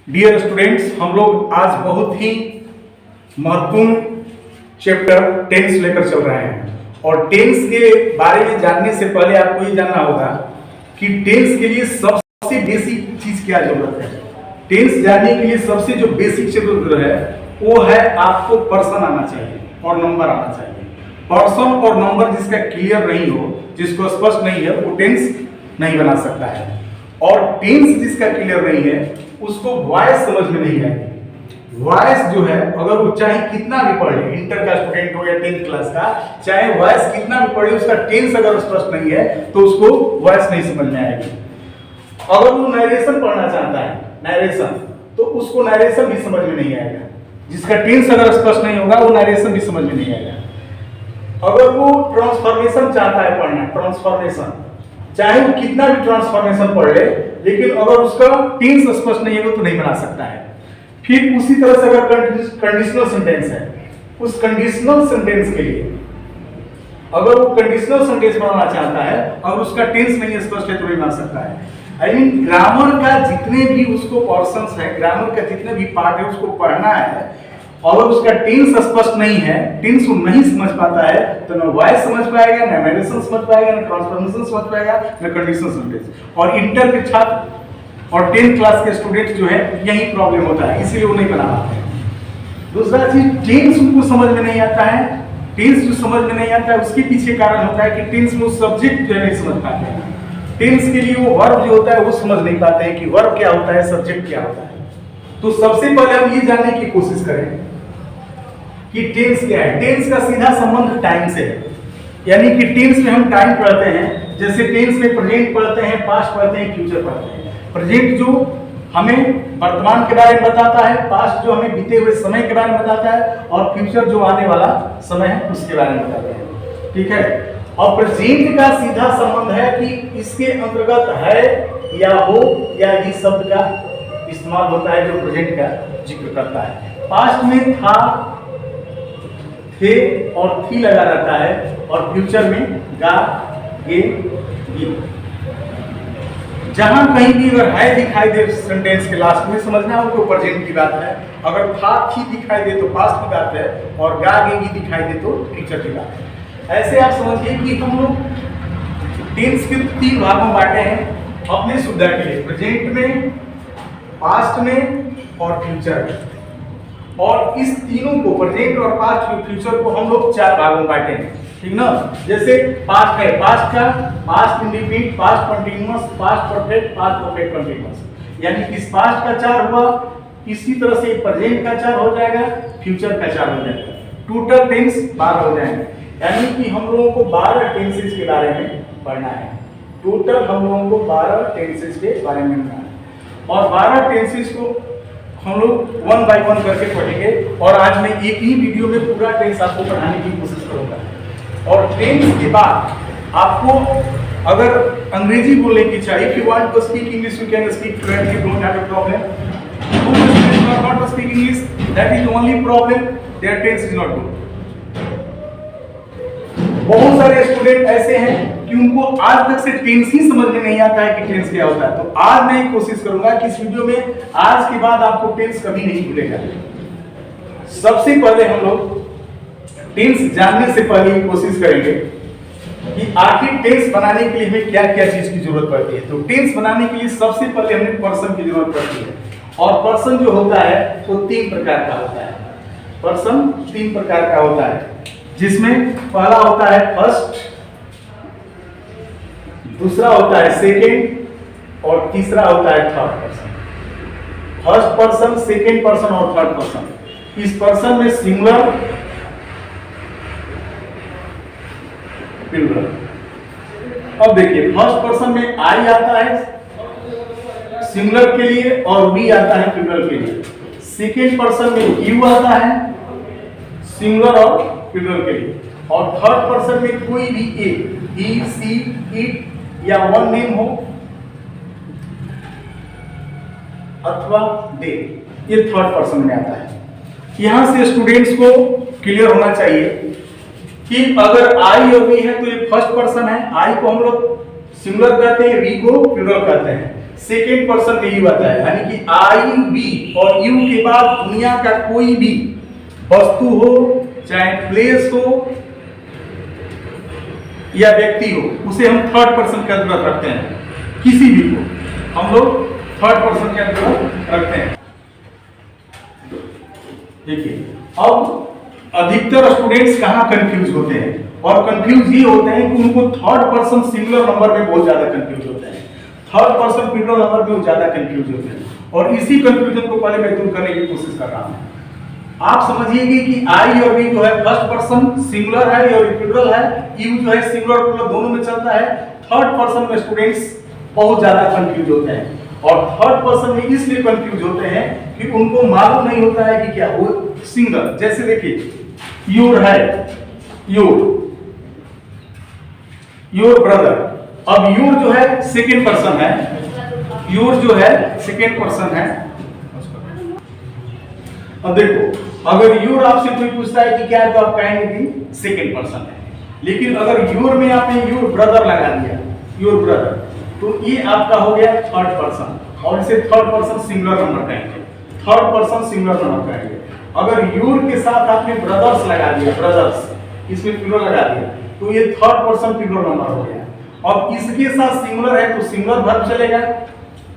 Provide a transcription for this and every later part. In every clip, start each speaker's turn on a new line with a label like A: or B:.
A: Dear students, हम लोग आज बहुत ही महत्वपूर्ण चैप्टर टेंस लेकर चल रहे हैं। और टेंस के बारे में जानने से पहले आपको ये जानना होगा कि टेंस के लिए सबसे बेसिक चीज क्या जरूरत है। टेंस जानने के लिए सबसे जो बेसिक जरूरत है वो है आपको पर्सन आना चाहिए और नंबर आना चाहिए। पर्सन और नंबर जिसका क्लियर नहीं हो, जिसको स्पष्ट नहीं है, वो टेंस नहीं बना सकता है। और टेंस जिसका क्लियर नहीं है उसको वॉइस समझ में नहीं आएगी। वॉइस जो है, अगर वो चाहे कितना भी पढ़ ले, इंटर का स्टूडेंट हो या 10th क्लास का, चाहे वॉइस कितना भी पढ़े, उसका टेंस अगर स्पष्ट नहीं है तो उसको वॉइस नहीं समझ में आएगी। अगर वो नरेशन पढ़ना चाहता है, नरेशन, तो उसको नरेशन भी समझ में नहीं आएगा। जिसका टेंस अगर स्पष्ट नहीं होगा वो नरेशन भी समझ में नहीं आएगा। अगर वो ट्रांसफॉर्मेशन चाहता है पढ़ना, ट्रांसफॉर्मेशन, चाहे वो कितना भी ट्रांसफॉर्मेशन पढ़ ले, लेकिन अगर उसका टेंस स्पष्ट नहीं है तो नहीं बना सकता है। फिर उसी तरह से अगर कंडीशनल सेंटेंस है, उस कंडीशनल सेंटेंस के लिए अगर वो कंडीशनल सेंटेंस बनाना चाहता है और उसका टेंस नहीं स्पष्ट है तो नहीं बना सकता है। आई मीन ग्रामर का जितने भी उसको पोर्शंस है, ग्रामर का जितने भी पार्ट है उसको पढ़ना है, और उसका टेंस स्पष्ट नहीं है, टेंस वो नहीं समझ पाता है, तो ना वॉइस समझ पाएगा, ना नरेशन समझ पाएगा, ना ट्रांसफॉर्मेशन समझ पाएगा, ना कंडीशनल सेंटेंस। और इंटर के छात्र और 10th क्लास के स्टूडेंट जो है यही प्रॉब्लम होता है, इसीलिए वो नहीं बना पाते हैं। दूसरा चीज, टेंस उनको समझ में नहीं आता है। टेंस जो समझ में नहीं आता है उसके पीछे कारण होता है कि टेंस में सब्जेक्ट जो है नहीं समझ पाते हैं। टेंस के लिए वो वर्ब जो होता है वो समझ नहीं पाते हैं कि वर्ब क्या होता है, सब्जेक्ट क्या होता है। तो सबसे पहले हम ये जानने की कोशिश करें कि टेंस क्या है। टेंस का सीधा संबंध टाइम से है, यानी कि टेंस में हम टाइम पढ़ते हैं। जैसे टेंस में प्रेजेंट पढ़ते हैं, पास्ट पढ़ते हैं, फ्यूचर पढ़ते हैं। प्रेजेंट जो हमें वर्तमान के बारे में बताता है, पास्ट जो हमें बीते हुए समय के बारे में बताता है, और फ्यूचर जो आने वाला समय है उसके बारे में बताते हैं। ठीक है। और प्रेजेंट का सीधा संबंध है कि इसके अंतर्गत है या हो या इस शब्द का इस्तेमाल होता है जो प्रेजेंट का जिक्र करता है। पास्ट में था, थे और थी लगा रहता है, और फ्यूचर में गा, गे, गी। जहां कहीं भी अगर है दिखाई दे सेंटेंस के लास्ट में, समझना हो तो प्रेजेंट की बात है। अगर था, थी दिखाई दे तो पास्ट की बात है, और गा, गे, गी दिखाई दे तो फ्यूचर की बात है। ऐसे आप समझिए कि हम लोग टेंस के 3 भागों में बांटे हैं अपने सुविधा के लिए, प्रेजेंट में, पास्ट में और फ्यूचर में। और इस तीनों को, प्रेजेंट और पास्ट और फ्यूचर को, हम लोग 4 भागों में बांटे हैं। ठीक ना। जैसे पास्ट है, पास्ट का past indefinite, past continuous, past perfect, past perfect continuous, यानी कि इस पास्ट का 4 हुआ, इसी तरह से प्रेजेंट का 4 हो जाएगा, फ्यूचर का 4 हो जाएगा, टोटल टेंस 12 हो जाएंगे। यानी कि हम लोगों को 12 टेंसेस के बारे में पढ़ना है। टोटल हम लोगों को 12 टेंसेस के बारे में पढ़ना है, और 12 टेंसेस को हम लोग 1 बाय 1 करके पढ़ेंगे। और आज मैं एक ही वीडियो में पूरा टेंस आपको पढ़ाने की कोशिश करूंगा। और टेंस के बाद आपको अगर अंग्रेजी बोलने की चाहिए, if you want to speak English you can speak fluently, don't have a problem. Who is not to speak English, that is the only problem, their tense is not good. बहुत सारे स्टूडेंट ऐसे हैं कि उनको आज तक से tense ही समझ में नहीं आता है कि टेंस क्या होता है। तो आज मैं कोशिश करूंगा कि इस वीडियो में आज के बाद आपको टेंस कभी नहीं भूलेगा। सबसे पहले हम लोग टेंस जानने से पहले कोशिश करेंगे कि आखिर टेंस बनाने के लिए हमें क्या क्या चीज की जरूरत पड़ती है। तो टेंस बनाने के लिए सबसे पहले हमें पर्सन की जरूरत पड़ती है। और पर्सन जो होता है वो 3 प्रकार का होता है। पर्सन 3 प्रकार का होता है, जिसमें पहला होता है फर्स्ट, दूसरा होता है सेकेंड, और तीसरा होता है third person. First person, second person और थर्ड पर्सन। इस पर्सन में सिंगुलर, प्लूरल। अब देखिए, फर्स्ट पर्सन में आई आता है सिंगुलर के लिए और वी आता है प्लूरल के लिए। सेकेंड पर्सन में यू आता है सिंगुलर और प्लूरल के लिए। और थर्ड पर्सन में कोई भी एक, ही, सी, इट या वन नेम हो अथवा दे, ये थर्ड पर्सन में आता है। यहां से स्टूडेंट्स को क्लियर होना चाहिए कि अगर आई और वी है तो ये फर्स्ट पर्सन है। आई को हम लोग सिंगुलर कहते हैं, वी को प्लूरल कहते हैं। सेकेंड पर्सन में यू आता है, यानी कि आई वी और यू के बाद दुनिया का कोई भी वस्तु हो, चाहे प्लेस हो या व्यक्ति हो, उसे हम थर्ड पर्सन के अंदर रखते हैं। किसी भी को हम लोग थर्ड पर्सन के अंदर रखते हैं। देखिए, अब अधिकतर स्टूडेंट्स कहाँ कंफ्यूज होते हैं, और कंफ्यूज ये होते हैं कि उनको थर्ड पर्सन सिंगुलर नंबर में बहुत ज्यादा कंफ्यूज होते हैं, थर्ड पर्सन प्लूरल नंबर में ज्यादा कंफ्यूज होते हैं, और इसी कंफ्यूजन को पहले मैं दूर करने की कोशिश कर रहा हूं। आप समझिएगा कि आई और वी जो है फर्स्ट पर्सन सिंगुलर है और प्लूरल है, यू जो है सिंगुलर प्लूरल दोनों में चलता है। थर्ड पर्सन में स्टूडेंट्स बहुत ज्यादा कंफ्यूज होते हैं, और थर्ड पर्सन में इसलिए कंफ्यूज होते हैं कि उनको मालूम नहीं होता है कि क्या वो सिंगल। जैसे देखिए, योर है, योर ब्रदर, अब योर जो है सेकेंड पर्सन है, योर जो है सेकेंड पर्सन है। अब देखो, अगर योर आपसे कोई पूछता है कि क्या है, तो आप कहेंगे कि सेकेंड पर्सन है। लेकिन अगर योर में आपने योर ब्रदर लगा दिया, योर ब्रदर, तो ये आपका हो गया थर्ड पर्सन, और इसे थर्ड पर्सन सिंगुलर नंबर कहेंगे, थर्ड पर्सन सिंगुलर नंबर कहेंगे। अगर योर के साथ आपने ब्रदर्स लगा दिया, ब्रदर्स, इसमें प्लूरल लगा दिया, तो ये थर्ड पर्सन प्लूरल नंबर हो गया। अब इसके साथ सिंगुलर है तो सिंगुलर वर्ब चलेगा,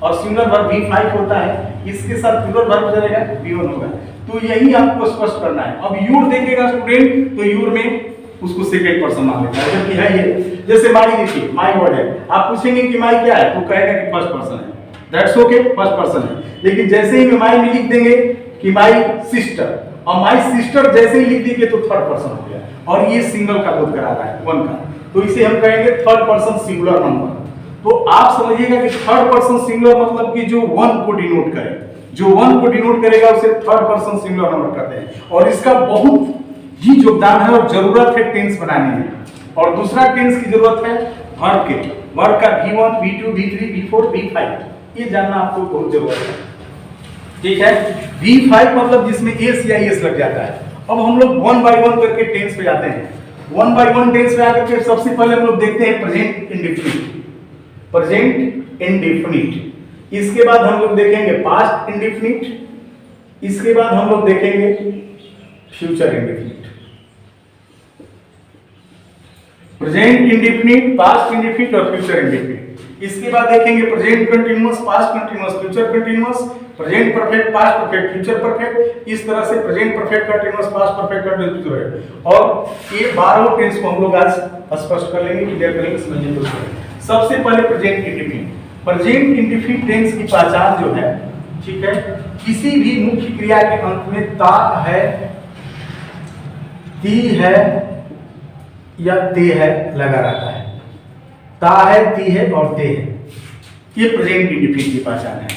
A: और सिंगुलर वर्ब V5 होता है, इसके साथ प्लूरल वर्ब चलेगा, V1 होगा। तो यही आपको स्पष्ट करना है। अब यूर देखेगा स्टूडेंट, तो यूर में उसको सेकेंड पर्सन मान लेता है, जबकि है ये। जैसे माई देखिए, माई वर्ड है, आप पूछेंगे कि माई क्या है, तो कहेगा कि फर्स्ट पर्सन है, दैट्स ओके, फर्स्ट पर्सन है। लेकिन जैसे ही माई में लिख देंगे कि माई सिस्टर, और माई सिस्टर जैसे ही लिख देंगे तो थर्ड पर्सन हो गया, और ये सिंगल का बोध करा रहा है, वन का, तो इसे हम कहेंगे थर्ड पर्सन सिंगुलर नंबर। तो आप समझिएगा कि थर्ड पर्सन सिंगुलर मतलब कि जो वन को डिनोट करे, जो वन को डिनोट करेगा उसे थर्ड पर्सन सिंगुलर नंबर कहते हैं। और इसका बहुत ही योगदान है और जरूरत है टेंस बनाने में। और दूसरा टेंस की जरूरत है वर्ब के, वर्ब का V1, V2, V3, V4, V5, ये जानना आपको बहुत जरूरत है, ठीक है। V5 मतलब जिसमें एस या एस लग जाता है। अब हम लोग वन बाय वन करके टेंस पे जाते हैं। वन बाय वन टेंस पे आकर के सबसे पहले हम लोग देखते हैं प्रेजेंट इंडेफिनिट, प्रेजेंट इंडेफिनिट। इसके बाद हम लोग देखेंगे पास्ट इंडेफिनिट, इसके बाद हम लोग देखेंगे future indefinite. Present indefinite, past indefinite और फ्यूचर इंडेफिनिट। इसके बाद देखेंगे present continuous, past continuous, future continuous, present perfect, past perfect, future perfect. इस तरह से present perfect continuous, past perfect continuous, और ये 12 टेंस को हम लोग आज स्पष्ट कर लेंगे, क्लियर करेंगे, समझिए दोस्तों। सबसे पहले present indefinite. Present indefinite tense की पहचान जो है, ठीक है, किसी भी मुख्य क्रिया के अंत में ता है, ती है या ते है लगा रहता है। ता है, ती है और ते है, ये प्रेजेंट इंडेफिनिट की पहचान है।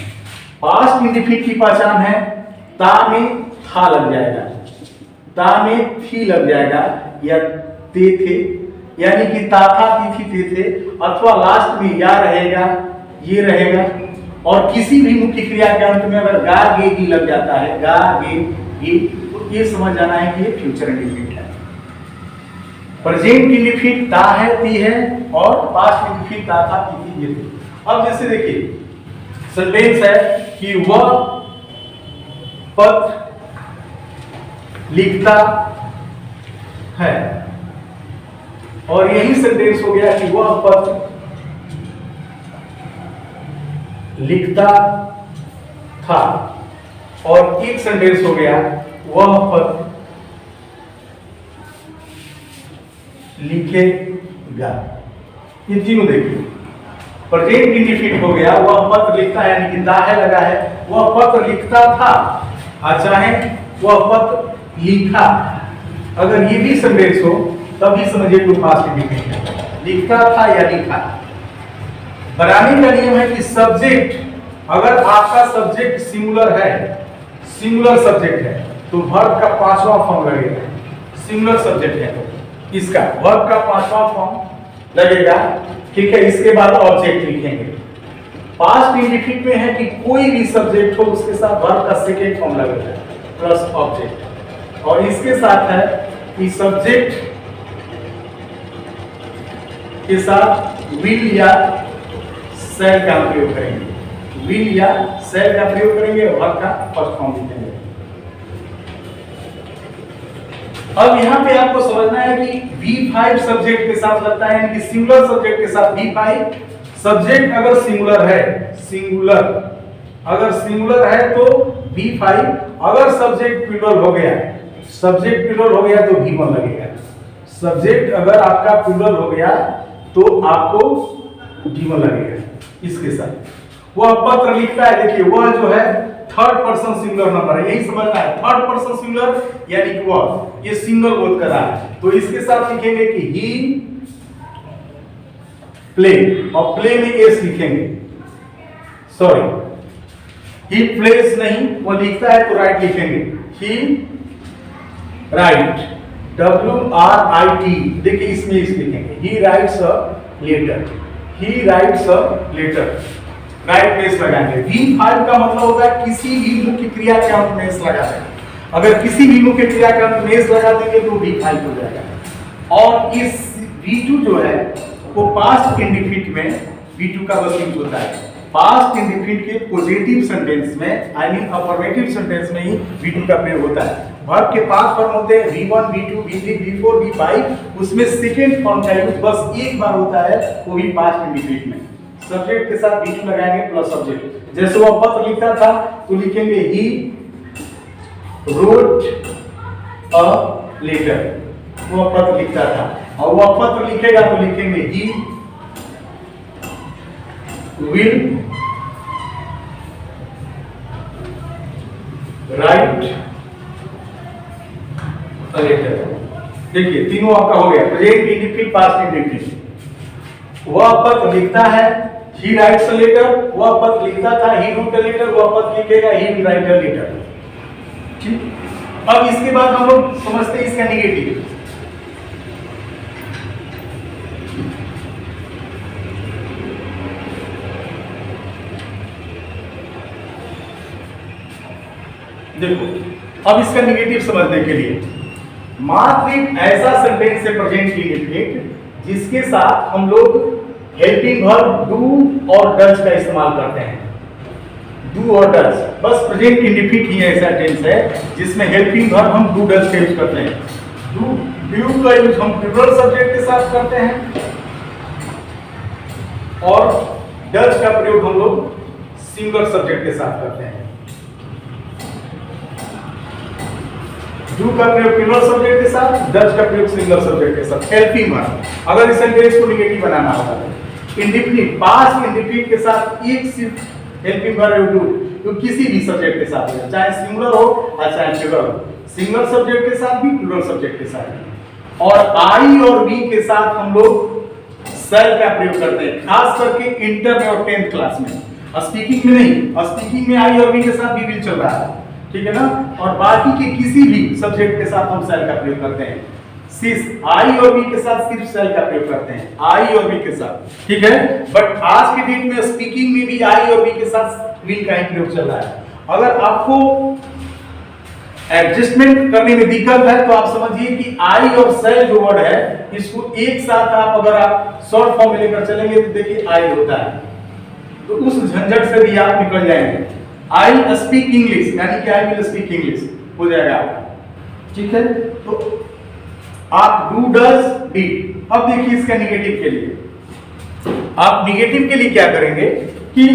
A: पास्ट इंडेफिनिट की पहचान है ता में था लग जाएगा, ता में थी लग जाएगा, या ते थे, यानी कि ता था, ती थी, ते थे, अथवा लास्ट में या रहेगा, ये रहेगा। और किसी भी मुख्य क्रिया के अंत में अगर गा गे गी लग जाता है, गा गे गी, तो ये समझ जाना है कि ये फ्यूचर इंडेफिनिट है। प्रेजेंट इंडेफिनिट ता है, ती है, और पास्ट इंडेफिनिट ता था, ती थी, ये थे। अब जैसे देखिए सेंटेंस है कि वह पत्र लिखता है, और यही सेंटेंस हो गया कि वह पत्र लिखता था, और एक सेंटेंस हो गया वह पत्र लिखेगा। ये तीनों देखिए, प्रेजेंट इंडेफिनिट हो गया, वह पत्र लिखता है, यानी कि दा है लगा है, वह पत्र लिखता था, चाहे वह पत्र लिखा। अगर ये भी सेंटेंस हो तभी समझिए कि पास्ट इंडेफिनिट है, लिखता था या लिखा। बनाने का नियम है कि सब्जेक्ट, अगर आपका सब्जेक्ट सिंगुलर है, सिंगुलर सब्जेक्ट है, तो वर्ब का 5वां फॉर्म लगेगा। सिंगुलर सब्जेक्ट है तो इसका वर्ब का 5वां फॉर्म लगेगा, ठीक है। इसके बाद ऑब्जेक्ट लिखेंगे। पास्ट इंडेफिनिट में है कि कोई भी सब्जेक्ट हो उसके साथ वर्ब का सेकेंड फॉर्म लगेगा प्लस ऑब्जेक्ट, और इसके साथ है कि सब्जेक्ट के साथ विल या शैल का प्रयोग करेंगे। विल या शैल का प्रयोग करेंगे, वर्ब का फर्स्ट फॉर्म लिखेंगे। अब यहाँ पे आपको समझना है कि V5 सब्जेक्ट के साथ लगता है, यानी कि सिंगुलर सब्जेक्ट के साथ V5 सब्जेक्ट अगर सिंगुलर है, सिंगुलर अगर सिंगुलर है तो V5, अगर सब्जेक्ट प्लूरल हो गया, सब्जेक्ट प्लूरल हो गया तो V1 लगेगा। सब्जेक्ट अगर आपका प्लूरल हो गया तो आपको V1 लगेगा। इसके साथ वह पत्र लिखता है, देखिए वह जो है थर्ड पर्सन सिंगुलर नंबर है, यही समझना है। थर्ड पर्सन सिंगुलर यानी कि वह ये सिंगल बोध कर रहा है, तो इसके साथ लिखेंगे कि ही प्ले, और प्ले में एस लिखेंगे, सॉरी ही प्लेस नहीं, वो लिखता है तो राइट लिखेंगे, ही राइट, WRIT, देखिए इसमें इस लिखेंगे, he writes a letter, he writes a letter, write में एस लगाएंगे। V5 का मतलब होता है किसी भी मुख्य क्रिया के अंत में एस लगा देंगे, अगर किसी भी मुख्य क्रिया के अंत में एस लगा देंगे तो V5 हो जाएगा। और इस V2 जो है वो पास्ट इंडिफिनिट में V2 का बस यूज होता है, पास्ट इंडिफिनिट के पॉजिटिव सेंटेंस में, आई मीन अफर्मेटिव सेंटेंस में ही V2 का प्रयोग होता है। वर्ब के 5 फॉर्म होते हैं, V1, V2, V3, V4, V5, उसमें सेकेंड फॉर्म का यूज बस एक बार होता है, वो भी पास्ट इंडिफिनिट में। सब्जेक्ट के साथ V2 लगाएंगे प्लस सब्जेक्ट, जैसे वो पत्र लिखता था तो लिखेंगे ही रोट अ लेटर, वो पत्र लिखता था, और वो पत्र लिखेगा तो लिखेंगे he will write a letter. देखिए तीनों आपका हो गया, प्रेजेंट इंडिफिनिट, पास्ट इंडिफिनिट। वह पत्र लिखता है, ही राइट्स अ लेटर, वह पत्र लिखता था, ही रोट अ लेटर, वह पत्र लिखेगा, he will write a letter. ठीक, अब इसके बाद हम लोग समझते हैं इसका नेगेटिव। देखो अब इसका नेगेटिव समझने के लिए मात्र एक ऐसा सेंटेंस है प्रेजेंट इंडिफिनिट जिसके साथ हम लोग हेल्पिंग वर्ब डू और डज का इस्तेमाल करते हैं। डू और डज, बस प्रेजेंट इंडिफिनिट ही ऐसा टेंस है जिसमें हेल्पिंग वर्ब हम डू डज का यूज करते हैं। डू का यूज हम प्लूरल सब्जेक्ट के साथ करते हैं और डज का प्रयोग हम लोग सिंगुलर सब्जेक्ट के साथ करते हैं। डू का प्रयोग प्लूरल सब्जेक्ट के साथ, डज का प्रयोग सिंगुलर सब्जेक्ट के साथ। हेल्पिंग वर्ब, अगर इस सेंटेंस को नेगेटिव बनाना होगा, इंडिफिनिट, पास्ट इंडिफिनिट के साथ एक सिर्फ हेल्पिंग वर्ब डू, तो किसी भी सब्जेक्ट के साथ हो, चाहे सिंगुलर हो या चाहे प्लूरल हो, सिंगुलर सब्जेक्ट के साथ भी, प्लूरल सब्जेक्ट के साथ भी। और आई और बी के साथ हम लोग शैल का प्रयोग करते हैं, खास करके इंटर में और 10th क्लास में। स्पीकिंग में नहीं, स्पीकिंग में आई और बी के साथ भी विल चल रहा है, ठीक है ना, और बाकी के किसी भी सब्जेक्ट के साथ हम शैल का प्रयोग करते हैं। सिर्फ आई और बी के साथ सिर्फ शैल का प्रयोग करते हैं, आई और बी के साथ, ठीक है। बट आज के डेट में स्पीकिंग में भी आई और बी के साथ विल का ही प्रयोग चल रहा है। अगर आपको एडजस्टमेंट करने में दिक्कत है तो आप समझिए कि आई और शैल जो वर्ड है इसको एक साथ आप अगर आप शॉर्ट फॉर्म में लेकर चलेंगे तो देखिए आई होता है, तो उस झंझट से भी आप निकल जाएंगे। आई स्पीक इंग्लिश यानी कि आई विल स्पीक इंग्लिश हो जाएगा आपका, ठीक है। तो आप डू डज डिड। अब देखिए इसका निगेटिव के लिए, आप निगेटिव के लिए क्या करेंगे कि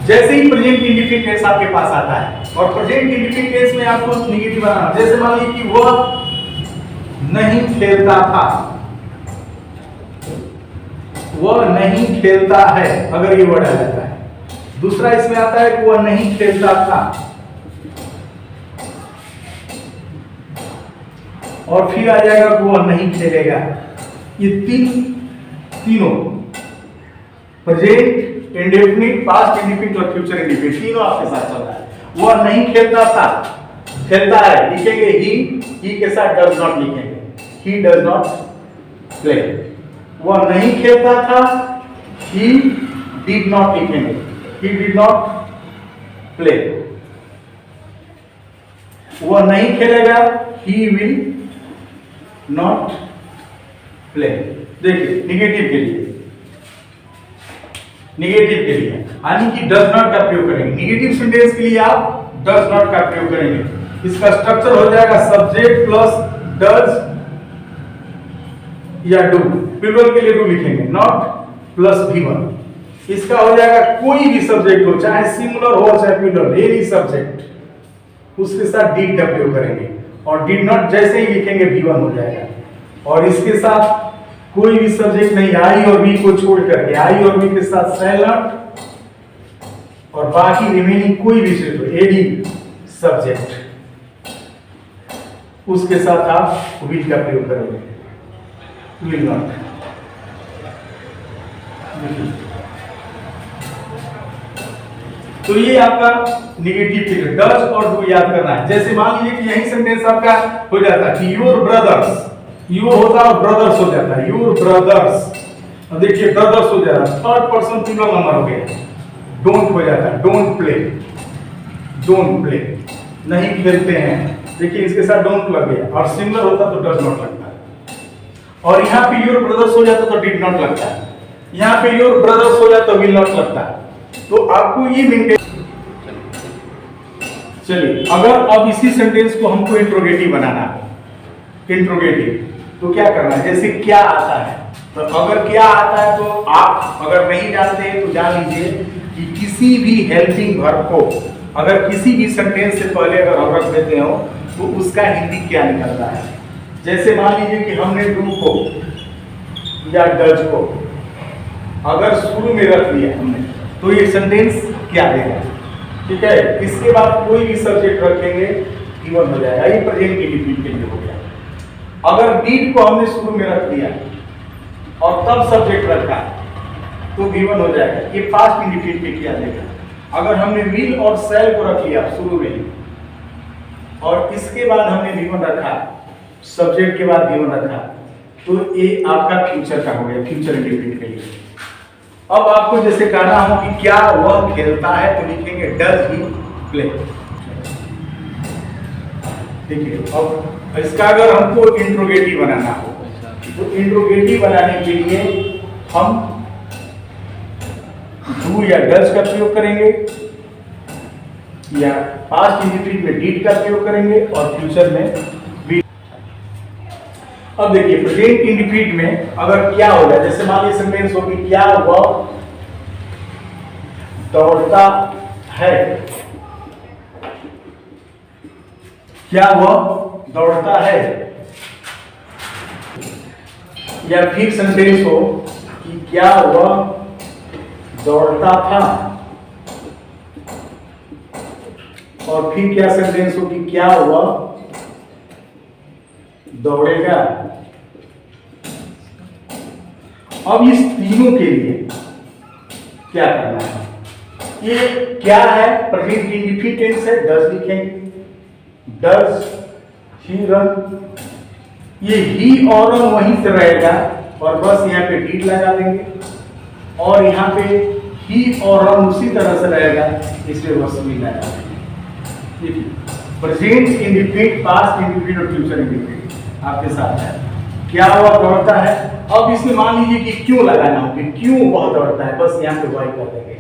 A: जैसे ही प्रेजेंट इंडिफिनिट टेंस आपके पास आता है और प्रेजेंट इंडिफिनिट टेंस में आपको निगेटिव बनाना, जैसे मान लीजिए कि वह नहीं खेलता था, वह नहीं खेलता है, अगर ये वर्ड आ जाता है। दूसरा इसमें आता है कि वह नहीं खेलता था, और फिर आ जाएगा कि वह नहीं खेलेगा। ये तीनों प्रेजेंट इंडेफिनिट, पास्ट इंडेफिनिट और फ्यूचर इंडेफिनिट तीनों आपके साथ चल रहा है। वह नहीं खेलता था, खेलता है लिखेंगे ही के साथ डज नॉट लिखेंगे, ही डज नॉट प्ले। वह नहीं खेलता था, ही डिड नॉट लिखेंगे, ही डिड नॉट प्ले। वह नहीं खेलेगा, ही विल नॉट प्ले। देखिए निगेटिव के लिए यानी कि डज नॉट का प्रयोग करेंगे। निगेटिव सेंटेंस के लिए आप डज नॉट का प्रयोग करेंगे। इसका स्ट्रक्चर हो जाएगा सब्जेक्ट प्लस डज या डू। प्लूरल के लिए डू लिखेंगे, नॉट प्लस V1। इसका हो जाएगा कोई भी सब्जेक्ट हो, चाहे सिंगुलर हो चाहे प्लूरल, एनी सब्जेक्ट, उसके साथ डिड का प्रयोग करेंगे। और डिड नॉट जैसे ही लिखेंगे V1 हो जाएगा। और इसके साथ कोई भी सब्जेक्ट नहीं, आई और वी को छोड़ करके, आई और वी के साथ शैल नॉट और बाकी रिमेनिंग कोई भी एनी सब्जेक्ट, उसके साथ आप विल का प्रयोग करेंगे, विल नॉट। तो ये आपका निगेटिव के लिए डज और डू याद करना है। जैसे मान लीजिए कि यही सेंटेंस आपका हो जाता है कि योर ब्रदर्स, योर होता है और ब्रदर्स हो जाता है, योर ब्रदर्स। अब देखिए ब्रदर्स हो जा रहा है, थर्ड पर्सन सिंगल नंबर हो गया, डोंट हो जाता है, डोंट प्ले, डोंट प्ले, नहीं खेलते हैं। देखिए इसके साथ डोंट लग गया, और सिंगलर होता तो डज नॉट लगता है। और यहाँ पे योर ब्रदर्स हो जाता तो डिड नॉट लगता है, यहाँ पे योर ब्रदर्स हो जाता तो विल नॉट लगता है। तो आपको ये मेंटेन। चलिए अगर अब इसी सेंटेंस को हमको इंट्रोगेटिव बनाना है, इंट्रोगेटिव, तो क्या करना है? जैसे क्या आता है, तो अगर क्या आता है तो आप अगर नहीं जानते हैं तो जान लीजिए कि किसी भी हेल्पिंग वर्ब को अगर किसी भी सेंटेंस से पहले अगर हम रख देते हो तो उसका हिंदी क्या निकलता है। जैसे मान लीजिए कि हमने डू को या डज को अगर शुरू में रख दिया हमने, तो ये सेंटेंस क्या देगा? ठीक है, इसके बाद कोई भी सब्जेक्ट रखेंगे गिवन हो जाएगा। ये प्रेजेंट इंडिफिनिट के लिए हो गया। अगर डीड को हमने शुरू में रख दिया और तब सब्जेक्ट रखा तो गिवन हो जाएगा। ये पास्ट इंडिफिनिट के क्या देगा? अगर हमने विल और शैल को रख लिया शुरू में और इसके बाद हमने गिवन रखा, सब्जेक्ट के बाद गिवन रखा, तो ये आपका फ्यूचर का हो गया, फ्यूचर इंडिफिनिट के लिए। अब आपको जैसे कहना हो कि क्या वह खेलता है तो लिखेंगे डज ही प्ले। ठीक है, अब इसका अगर हमको इंट्रोगेटिव बनाना हो तो इंट्रोगेटिव बनाने के लिए हम डू या डज का प्रयोग करेंगे या पास्ट इंडिफिनिट में डिड का प्रयोग करेंगे और फ्यूचर में विल। अब देखिए प्रेजेंट इंडिफिनिट में अगर क्या हो जाए, जैसे मान लीजिए सेंटेंस होगी क्या वह दौड़ता है, क्या वह दौड़ता है, या फिर सेंटेंस हो कि क्या वह दौड़ता था, और फिर क्या सेंटेंस हो कि क्या वह दौड़ेगा। अब इस तीनों के लिए क्या करना है? ये क्या है? प्रेजेंट इंडिफिनिट टेंस है, डज लिखेंगे, डज ही रन। ये ही और रन वहीं से रहेगा और बस यहाँ पे डीड लगा देंगे, और यहाँ पे ही और रन उसी तरह से रहेगा, इसलिए बस भी लगा देंगे। प्रेजेंट इंडिफिनिट, पास्ट इंडिफिनिट और फ्यूचर इंडिफिनिट आपके साथ है। क्या वह दौड़ता है? अब इसमें मान लीजिए कि क्यों लगाना हो कि क्यों वह दौड़ता है, बस यहाँ पे वाई कर देंगे।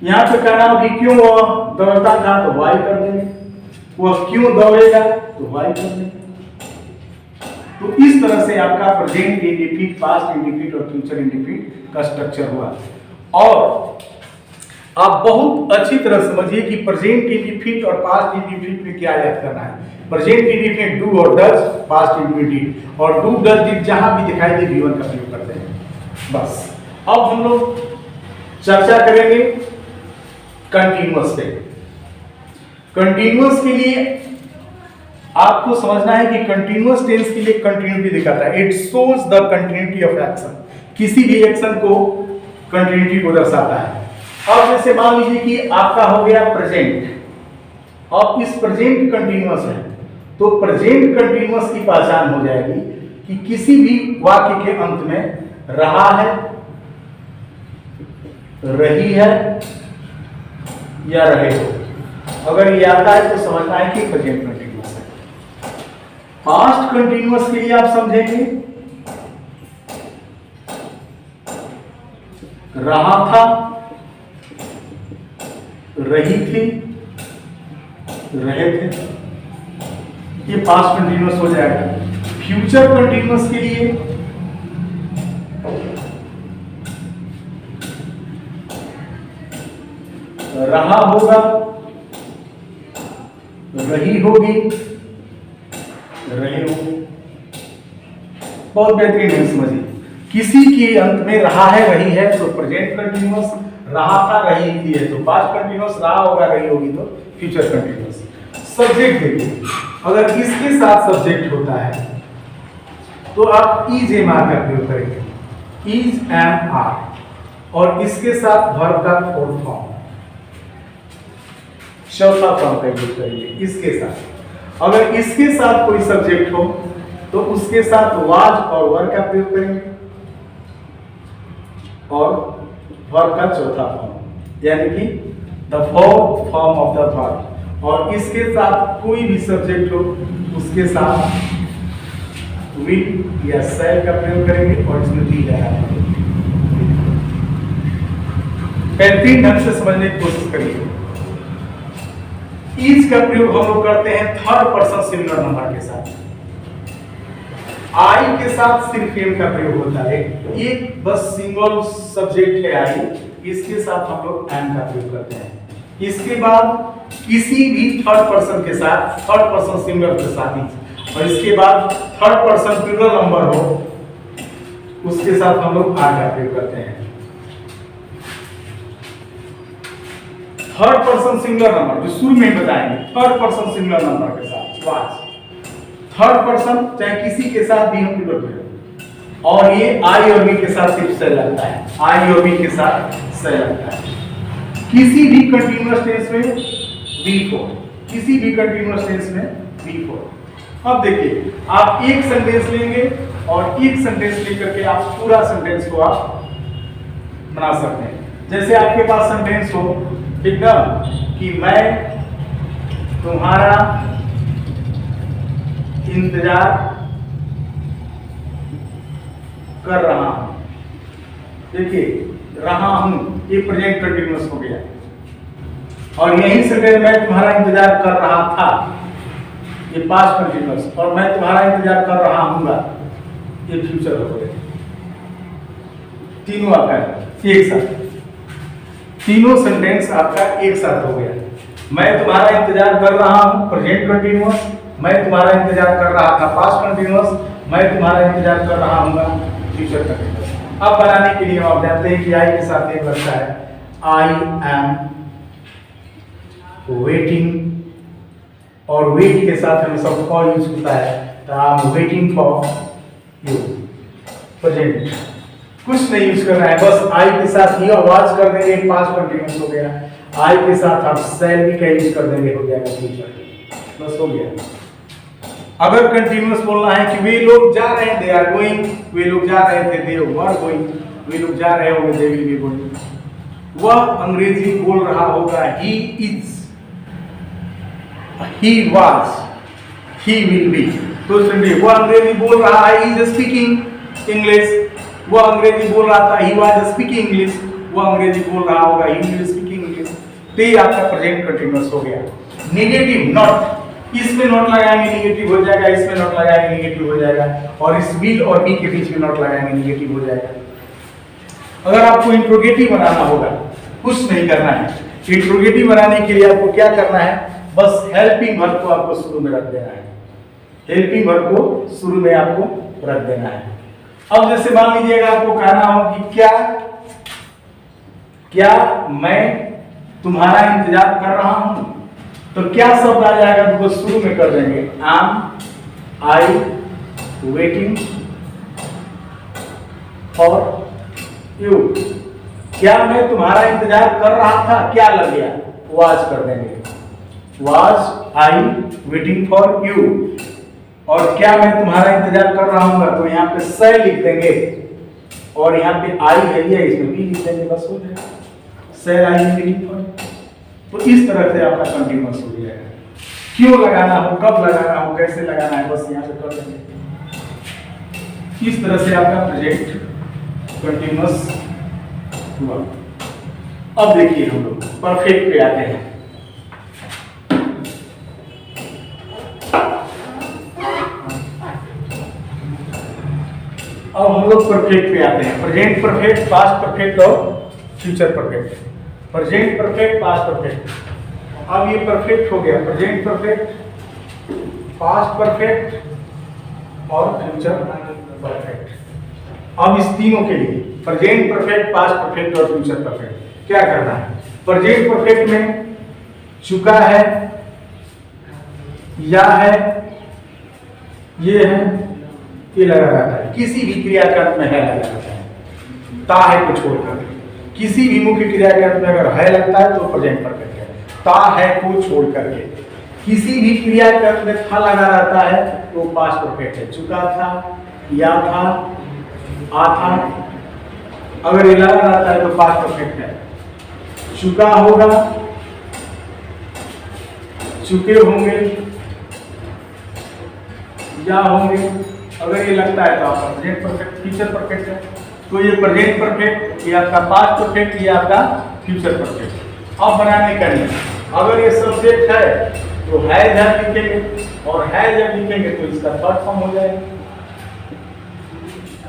A: यहाँ पे कहना हो कि क्यों वह दौड़ता था तो वाई कर देंगे, वह क्यों दौड़ेगा तो वाई कर देंगे। तो इस तरह से आपका प्रेजेंट इंडिफिनिट, पास्ट इंडिफिनिट और फ्यूचर इंडिफिनिट का स्ट्रक्चर हुआ। और आप बहुत अच्छी तरह समझिए कि प्रेजेंट इंडिफिनिट और पास्ट इंडिफिनिट में क्या याद करना है। प्रेजेंट इंडिफिनिट डू और डज, पास्ट इंडिफिनिट और डू डज डिड जहां भी दिखाई दे V1 का प्रयोग करते हैं। बस अब हम लोग चर्चा करेंगे कंटीन्यूअस पे। कंटीन्यूअस के लिए आपको समझना है कि कंटीन्यूअस टेंस के लिए कंटिन्यूटी दिखाता है। It shows the continuity of action, किसी भी एक्शन को कंटिन्यूटी को दर्शाता है। अब जैसे मान लीजिए कि आपका हो गया प्रेजेंट, अब इस प्रेजेंट कंटीन्यूअस है तो प्रेजेंट कंटीन्यूअस की पहचान हो जाएगी कि किसी भी वाक्य के अंत में रहा है, रही है या रहे हो। अगर ये आता है तो समझना है कि प्रेजेंट कंटीन्यूअस है। पास्ट कंटीन्यूअस के लिए आप समझेंगे रहा था, रही थी, रहे थे, ये पास्ट कंटिन्यूअस हो जाएगा। फ्यूचर कंटिन्यूअस के लिए रहा होगा, रही होगी, रहे होंगे। बहुत बेहतरीन है, समझिए। किसी के अंत में रहा है, रही है तो प्रेजेंट कंटिन्यूअस, रहा था, रही थी है तो पास्ट कंटिन्यूअस, रहा होगा, रही होगी तो फ्यूचर कंटिन्यूअस। सब्जेक्ट देखिए, अगर इसके साथ सब्जेक्ट होता है तो आप इज एम आर का प्रयोग करेंगे, इज एम आर, और इसके साथ वर्ब का फोर्थ फॉर्म, चौथा फॉर्म का यूज करेंगे इसके साथ। अगर इसके साथ कोई सब्जेक्ट हो तो उसके साथ वाज और वर का प्रयोग करेंगे, और वर्ब का चौथा फॉर्म, यानी कि the fourth form of the verb. और इसके साथ कोई भी सब्जेक्ट हो उसके साथ विल या शैल का प्रयोग करेंगे, और इसमें भी लगाएंगे। बेहतरीन ढंग से समझने की कोशिश करिए। इज का प्रयोग हम लोग करते हैं थर्ड पर्सन सिंगुलर नंबर के साथ। आई के साथ सिर्फ एम का प्रयोग होता है, एक बस सिंगल सब्जेक्ट है आई, इसके साथ हम लोग एम का प्रयोग करते हैं। इसके बाद किसी भी थर्ड पर्सन के साथ, थर्ड पर्सन सिंगुलर के साथ ही, और इसके बाद थर्ड पर्सन प्लूरल नंबर हो उसके साथ हम लोग आर का प्रयोग करते हैं। थर्ड पर्सन सिंगुलर नंबर जो शुरू में बताएंगे, थर्ड पर्सन सिंगुलर नंबर के साथ वाज, थर्ड पर्सन चाहे किसी के साथ भी हम प्रयोग करें, और ये आई और बी के साथ सिर्फ से लगता है, आई और बी के साथ से लगता है। किसी भी कंटीन्यूअस टेंस में V4, किसी भी कंटीन्यूअस टेंस में V4। अब देखिए, आप एक सेंटेंस लेंगे और एक सेंटेंस लेकर के आप पूरा सेंटेंस को आप बना सकते हैं। जैसे आपके पास सेंटेंस हो, ठीक ना, कि मैं तुम्हारा इंतजार कर रहा हूं। देखिए, रहा हूं ये प्रेजेंट कंटिन्यूअस हो गया, और यही सेंटेंस मैं तुम्हारा इंतजार कर रहा था ये पास्ट कंटिन्यूअस, और मैं तुम्हारा इंतजार कर रहा हूंगा ये फ्यूचर हो गया। तीनों आपका एक साथ, तीनों सेंटेंस आपका एक साथ हो गया। मैं तुम्हारा इंतजार कर रहा हूं प्रेजेंट कंटिन्यूअस, मैं तुम्हारा इंतजार कर रहा था पास्ट कंटिन्यूअस, मैं तुम्हारा इंतजार कर रहा हूंगा फ्यूचर कंटिन्यूअस। अब बनाने के लिए आप जानते हैं कि आई के साथ एक लगता है, आई एम वेटिंग, और वेट के साथ हमें सब फॉर यूज होता है, तो I am waiting for you present, कुछ नहीं यूज करना है, बस आई के साथ ही आवाज कर देंगे, पास्ट कंटिन्यूअस हो गया। आई के साथ आप शैल भी का यूज कर देंगे, हो जाएगा फ्यूचर, बस हो गया। अगर कंटिन्यूअस बोलना है कि वे लोग जा रहे हैं, दे आर गोइंग, वे लोग जा रहे थे, दे वर गोइंग, वे लोग जा रहे होंगे, दे विल बी गोइंग। वह अंग्रेजी बोल रहा होगा, he is, he was, he will be। तो सुनिए, वो अंग्रेजी बोल रहा है, he is speaking English, वो अंग्रेजी बोल रहा था, he was speaking English, वो अंग्रेजी बोल रहा होगा, he will speaking English। तो ये आपका प्रेजेंट कंटिन्यूअस हो गया। नेगेटिव नॉट, इसमें नॉट लगाएंगे नेगेटिव हो जाएगा, इसमें नॉट लगाएंगे नेगेटिव हो जाएगा, और इस विल और बी के बीच में नॉट लगाएंगे नेगेटिव हो जाएगा। अगर आपको इंट्रोगेटिव बनाना होगा, कुछ नहीं करना है, इंट्रोगेटिव बनाने के लिए आपको क्या करना है, बस हेल्पिंग वर्ब को आपको शुरू में रख देना है, हेल्पिंग वर्ब को शुरू में आपको रख देना है। अब जैसे मान लीजिएगा आपको कहना हो कि क्या मैं तुम्हारा इंतजार कर रहा हूं, तो क्या शब्द आ जाएगा, तो शुरू में कर देंगे, am I waiting for you. क्या मैं तुम्हारा इंतजार कर रहा था, क्या लग गया, वाज कर देंगे, was I waiting for you. और क्या मैं तुम्हारा इंतजार कर रहा हूँ, तो यहाँ पे से लिख देंगे, और यहाँ पे आई है, इसमें भी लिख देंगे, बस हो जाएगा, से आई वेटिंग फॉर। तो इस तरह से आपका कंटिन्यूअस हो जाएगा। क्यों लगाना हो, कब लगाना हो, कैसे लगाना है, बस यहाँ पे कर देंगे। इस तरह से आपका प्रेजेंट कंटिन्यूअस हुआ। अब देखिए हम लोग परफेक्ट पे आते हैं। अब हम लोग परफेक्ट पे आते हैं। प्रेजेंट परफेक्ट, पास्ट परफेक्ट और future perfect. Present perfect, past perfect. अब ये परफेक्ट हो गया, प्रेजेंट परफेक्ट, पास्ट परफेक्ट और फ्यूचर परफेक्ट। अब इस तीनों के लिए प्रेजेंट परफेक्ट, पास्ट परफेक्ट और फ्यूचर परफेक्ट क्या करना है? प्रेजेंट परफेक्ट में चुका है, या है, ये है, ये लगा रहता है। किसी भी क्रिया के अंत में है लगा रहता है, ता है को छोड़कर। किसी भी मुख्य क्रिया के अंत में अगर है लगता है तो प्रेजेंट परफेक्ट है। ता है को छोड़ करके किसी भी क्रिया के अंत में था लगा रहता है तो पास्ट परफेक्ट है। चुका था, या था, आ था, अगर ये लगा रहता है तो पास्ट परफेक्ट है। चुका होगा, चुके होंगे, या होंगे, अगर ये लगता है तो आपका प्रेजेंट परफेक्ट। फ्यूचर परफेक्ट है तो ये प्रेजेंट परफेक्ट, ये आपका पास्ट परफेक्ट, ये आपका फ्यूचर परफेक्ट। अब बनाने का नियम, अगर ये सब्जेक्ट है तो है जब लिखेंगे, और है जब लिखेंगे तो इसका थर्ड फॉर्म हो जाएगा।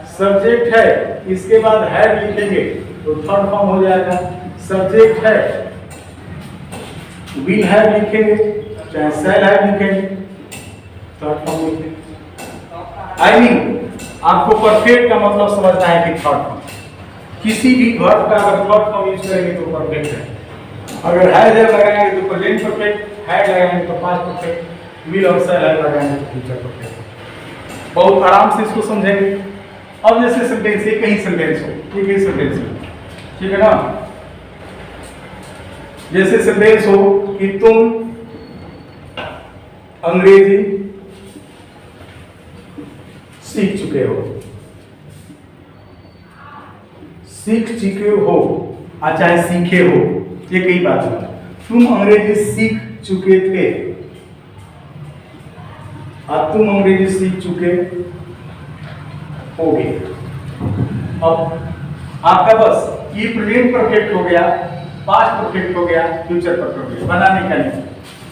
A: सब्जेक्ट है, इसके बाद है लिखेंगे तो थर्ड फॉर्म हो जाएगा। सब्जेक्ट है, विल है लिखेंगे, चाहे शैल है लिखेंगे, थर्ड फॉर्म लिखेंगे। आई मीन आपको परफेक्ट का मतलब समझना है कि थर्ड फॉर्म। किसी भी वर्ब का अगर थर्ड फॉर्म यूज करेंगे तो परफेक्ट है। अगर है जब लगाएंगे तो प्रेजेंट परफेक्ट, है लगाएंगे तो पास्ट परफेक्ट, विल और शैल है लगाएंगे तो फ्यूचर परफेक्ट। बहुत आराम से इसको समझेंगे। अब जैसे सेंटेंस, एक ही सेंटेंस हो, एक ही सेंटेंस हो, ठीक है ना? जैसे सेंटेंस हो कि तुम अंग्रेजी सीख चुके हो, सीख चुके हो, चाहे सीखे हो, ये कई बात है। तुम अंग्रेजी सीख चुके थे, तुम अंग्रेजी सीख चुके होगे। अब आपका बस ये प्रेजेंट परफेक्ट हो गया, पास्ट परफेक्ट हो गया, फ्यूचर परफेक्ट हो गया। बनाने का नहीं,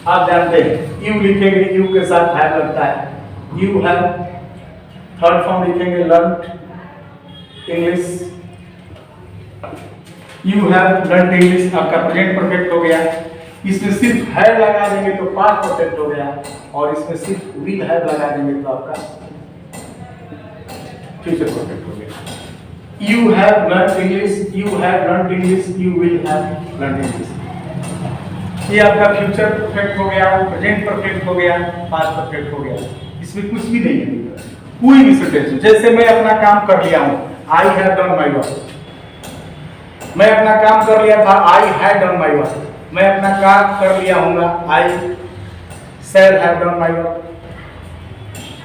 A: आप जानते हैं यू लिखेंगे, यू के साथ हैव लगता है, यू हैव। थर्ड फॉर्म लिखेंगे learned English, you have learned English, आपका प्रेजेंट परफेक्ट हो गया। इसमें सिर्फ हैव लगा देंगे तो पास्ट परफेक्ट हो गया, और इसमें सिर्फ विल हैव लगा देंगे तो आपका फ्यूचर परफेक्ट हो गया। You have learned English, you have learned English, you will have learned English. ये आपका फ्यूचर परफेक्ट हो गया, प्रेजेंट परफेक्ट हो गया, पास्ट परफेक्ट हो गया। इसमें कुछ भी नहीं है, कोई भी सेंटेंस। जैसे मैं अपना काम कर लिया हूं, I have done my work. मैं अपना काम कर लिया था, I had done my work. मैं अपना काम कर लिया हूंगा, I shall have done my work.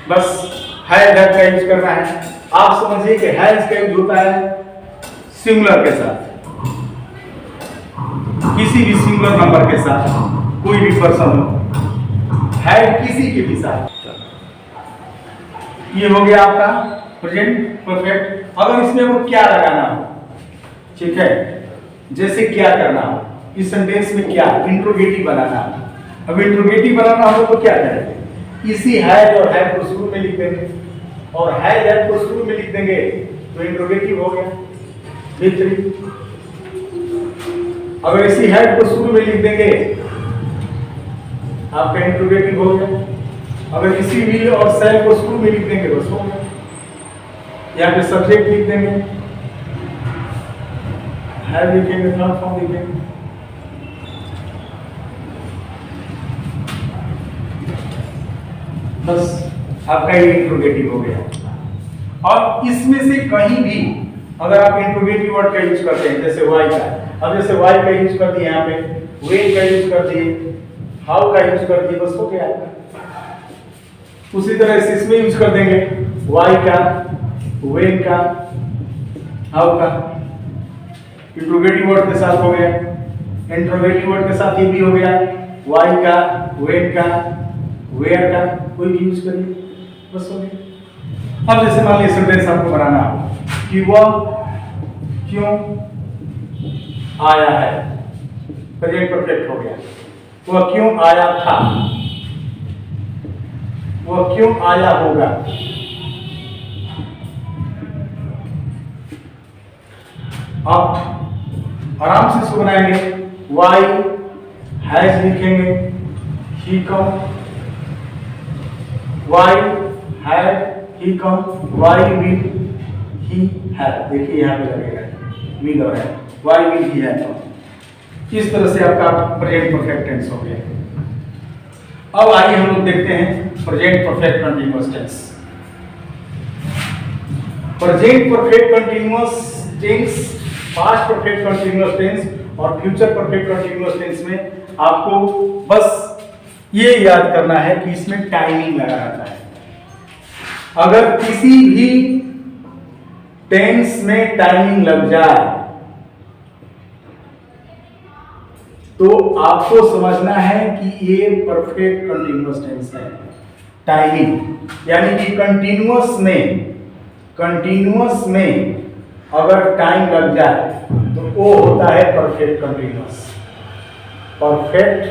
A: बस हैड हैव का यूज करना है। आप समझिए कि हैज का यूज होता है सिंगुलर के साथ, किसी भी सिंगुलर नंबर के साथ, कोई भी पर्सन हो, हैड किसी के भी साथ। ये हो गया आपका प्रेजेंट परफेक्ट। अगर इसमें वो क्या लगाना हो, ठीक है, जैसे क्या करना हो, इस सेंटेंस में क्या इंट्रोगेटिव बनाना हो। अब इंट्रोगेटिव बनाना हो तो क्या करेंगे? इसी हैड और हैव को शुरू में लिख देंगे, और हैड हैव को शुरू में लिख देंगे तो इंट्रोगेटिव हो गया। अगर इसी हैड को शुरू में लिख देंगे आपका इंट्रोगेटिव हो गया। अगर इसी विल और शैल को शुरू में लिख देंगे बस हो गया। यहाँ पे सब्जेक्ट लिख देंगे, हैव लिखेंगे, थर्ड फॉर्म लिखेंगे। बस आपका ये इंट्रोगेटिव हो गया। और इसमें से कहीं भी अगर आप इंट्रोगेटिव वर्ड का यूज करते हैं, जैसे वाई का, अब जैसे वाई का यूज कर दिए, यहाँ पे वेन का यूज कर दिए, हाउ का यूज कर दिए, बस हो गया। उसी तरह से इसमें यूज कर देंगे वाई का, वेन का, हाउ का। इंट्रोगेटिव वर्ड के साथ हो गया, इंट्रोगेटिव वर्ड के साथ ये भी हो गया, वाई का, वेन का, वेयर का, कोई भी यूज करिए, बस हो गया। अब जैसे मान लीजिए सेंटेंस आपको बनाना हो कि वह क्यों आया है, प्रेजेंट परफेक्ट हो गया। वह क्यों आया था, वह क्यों आया होगा। अब आराम से इसको बनाएंगे। वाई हैज लिखेंगे, he come, why had he come, why will he had. देखिए यहाँ पे लगेगा विल और है, why will he had come. इस तरह से आपका प्रेजेंट परफेक्ट टेंस हो गया। अब आइए हम लोग देखते हैं present perfect continuous tense. Present perfect continuous tense, past perfect continuous tense और फ्यूचर परफेक्ट कंटीन्यूअस टेंस में आपको बस ये याद करना है कि इसमें टाइमिंग लगा रहता है। अगर किसी भी टेंस में टाइमिंग लग जाए तो आपको समझना है कि ये परफेक्ट कंटीन्यूअस टेंस है। टाइमिंग यानी कि कंटीन्यूअस में अगर टाइम लग जाए तो वो होता है परफेक्ट कंटीन्यूअस। परफेक्ट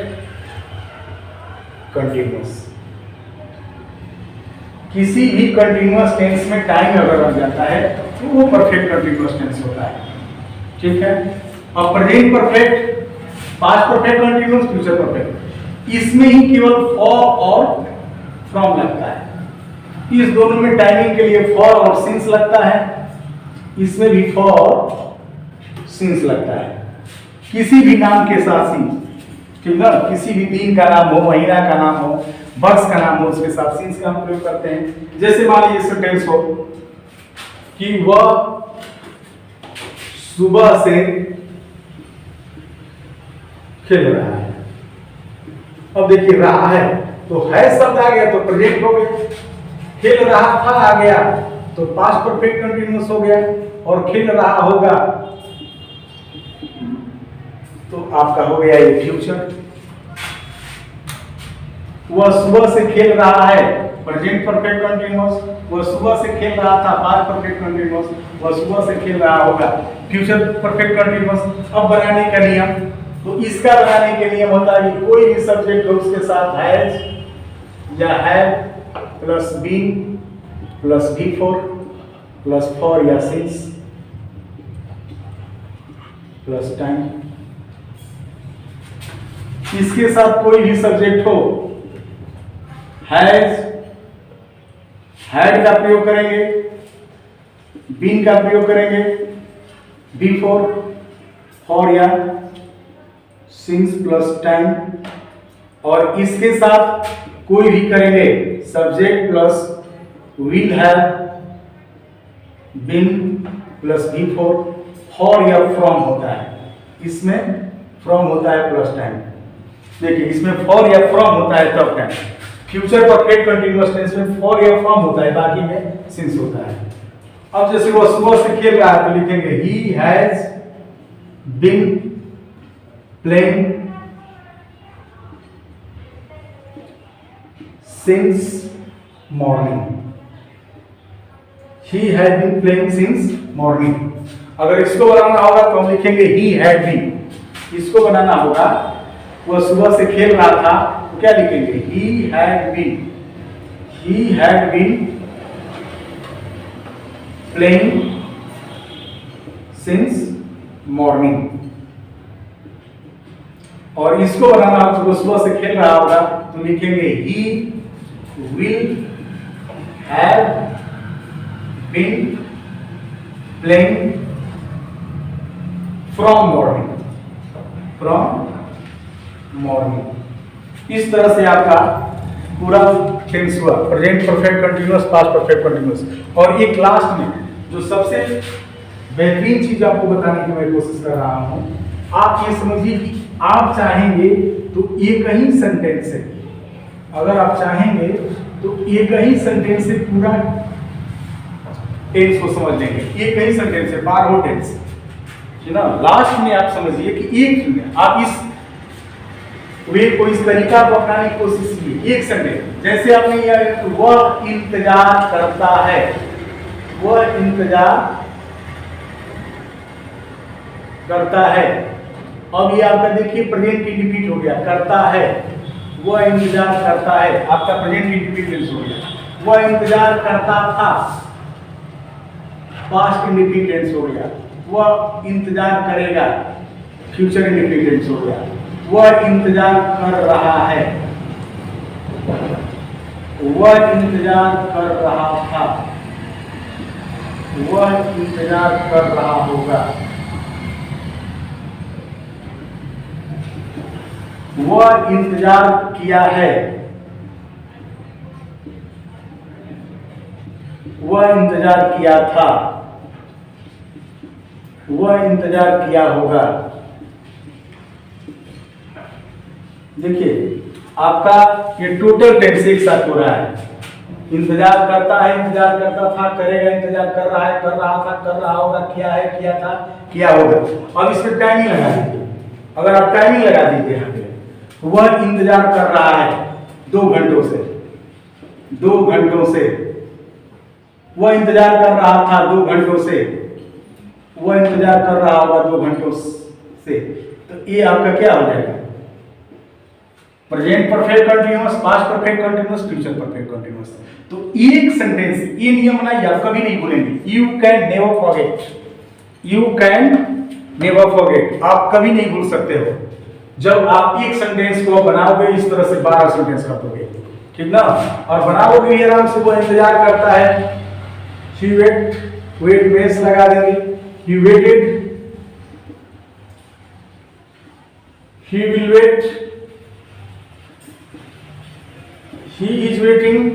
A: कंटीन्यूअस, किसी भी कंटीन्यूअस टेंस में टाइम अगर लग जाता है तो वो परफेक्ट कंटीन्यूअस टेंस होता है। ठीक है। अब present perfect, past perfect continuous, future perfect, इसमें ही केवल फॉर और फ्रॉम लगता है। इस दोनों में टाइमिंग के लिए फॉर और सिंस लगता है, इसमें भी फॉर और सिंस लगता है। किसी भी नाम के साथ सिंस, ठीक ना, किसी भी दिन का नाम हो, महीना का नाम हो, वर्ष का नाम हो, उसके साथ सिंस का हम प्रयोग करते हैं। जैसे मान लीजिए सेंटेंस हो कि वह सुबह से खेल रहा है। अब देखिए रहा है तो है शब्द आ गया तो प्रेजेंट हो गया, खेल रहा था आ गया तो पास्ट परफेक्ट कंटीन्यूअस हो गया, और खेल रहा होगा तो आपका हो गया ये फ्यूचर। वह सुबह से खेल रहा है, प्रेजेंट परफेक्ट कंटीन्यूअस। वह सुबह से खेल रहा था, पास्ट परफेक्ट कंटीन्यूअस। वह सुबह से खेल रहा होगा, फ्यूचर परफेक्ट कंटीन्यूअस। अब बनाने का नियम, तो इसका बनाने के नियम होता है कि कोई भी सब्जेक्ट हो उसके साथ हैज या have plus been plus before plus for या सिंस प्लस टाइम। इसके साथ कोई भी सब्जेक्ट हो हैज, हैड का प्रयोग करेंगे, बीन का प्रयोग करेंगे, बिफोर, फॉर या सिंस प्लस टाइम। और इसके साथ कोई भी करेंगे subject plus will have, been plus before, for या फ्रॉम होता है, इसमें फ्रॉम होता है प्लस टाइम। देखिए इसमें फॉर या फ्रॉम होता है तब time. Future perfect continuous tense में फॉर या फ्रॉम होता है, बाकी में सिंस होता है। अब जैसे वो सुबह से खेल रहा है तो लिखेंगे he has been playing since morning. He has been playing since morning. अगर इसको बनाना होगा तो हम लिखेंगे ही हैड बीन। इसको बनाना होगा वो सुबह से खेल रहा था तो क्या लिखेंगे he had been, he had been playing since morning. और इसको बनाना होगा तो सुबह से खेल रहा होगा तो लिखेंगे he will have been playing from morning, from morning. इस तरह से आपका पूरा टेंस हुआ, present perfect continuous, past perfect continuous. और एक लास्ट में जो सबसे बेहतरीन चीज आपको बताने की मैं कोशिश कर रहा हूं, आप ये समझिए कि आप चाहेंगे तो एक ही सेंटेंस से, अगर आप चाहेंगे तो एक ही सेंटेंस से पूरा टेंस को समझ लेंगे। एक ही सेंटेंस से बारह टेंस है ना। लास्ट में आप समझिए कि एक आप इस वे को इस तरीका को अपनाने की कोशिश कीजिए। एक सेंटेंस जैसे आपने यह वह इंतजार करता है, वह इंतजार करता है। अब ये आपका देखिए प्रेजेंट इंडिफिनिट हो गया, करता है, वह इंतजार करता है, आपका प्रेजेंट इंडिफिनिट टेंस हो गया। वह इंतजार करता था, पास्ट इंडिफिनिट टेंस हो गया। वह इंतजार करेगा, फ्यूचर इंडिफिनिट टेंस हो गया। वह इंतजार कर रहा है, वह इंतजार कर रहा था, वह इंतजार कर रहा होगा, वह इंतजार किया है, वह इंतजार किया था, वह इंतजार किया होगा। देखिए आपका ये टोटल टेंस एक साथ हो रहा है। इंतजार करता है, इंतजार करता था, करेगा, इंतजार कर रहा है, कर रहा था, कर रहा होगा, किया है, किया था, किया होगा। अब इसमें टाइमिंग लगा दीजिए। अगर आप टाइमिंग लगा दीजिए यहाँ पे, वह इंतजार कर रहा है 2 घंटों से, 2 घंटों से, वह इंतजार कर रहा था 2 घंटों से, वह इंतजार कर रहा होगा 2 घंटों से। तो ये आपका क्या हो जाएगा? Present perfect continuous, past perfect continuous, future perfect continuous. तो एक सेंटेंस, ये नियम बनाइए, आप कभी नहीं भूलेंगे। You can never forget, you can never forget, आप कभी नहीं भूल सकते हो। जब आप एक सेंटेंस को बनाओगे इस तरह से 12 सेंटेंस कर दोगे, ठीक ना? और बनाओगे भी आराम से। वो इंतजार करता है, he wait, वेट बेस लगा देंगे, he waited, he will wait, he is waiting,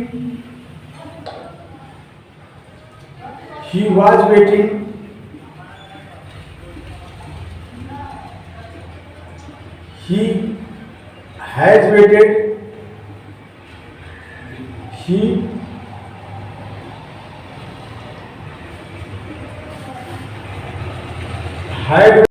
A: he was waiting, he has waited, he had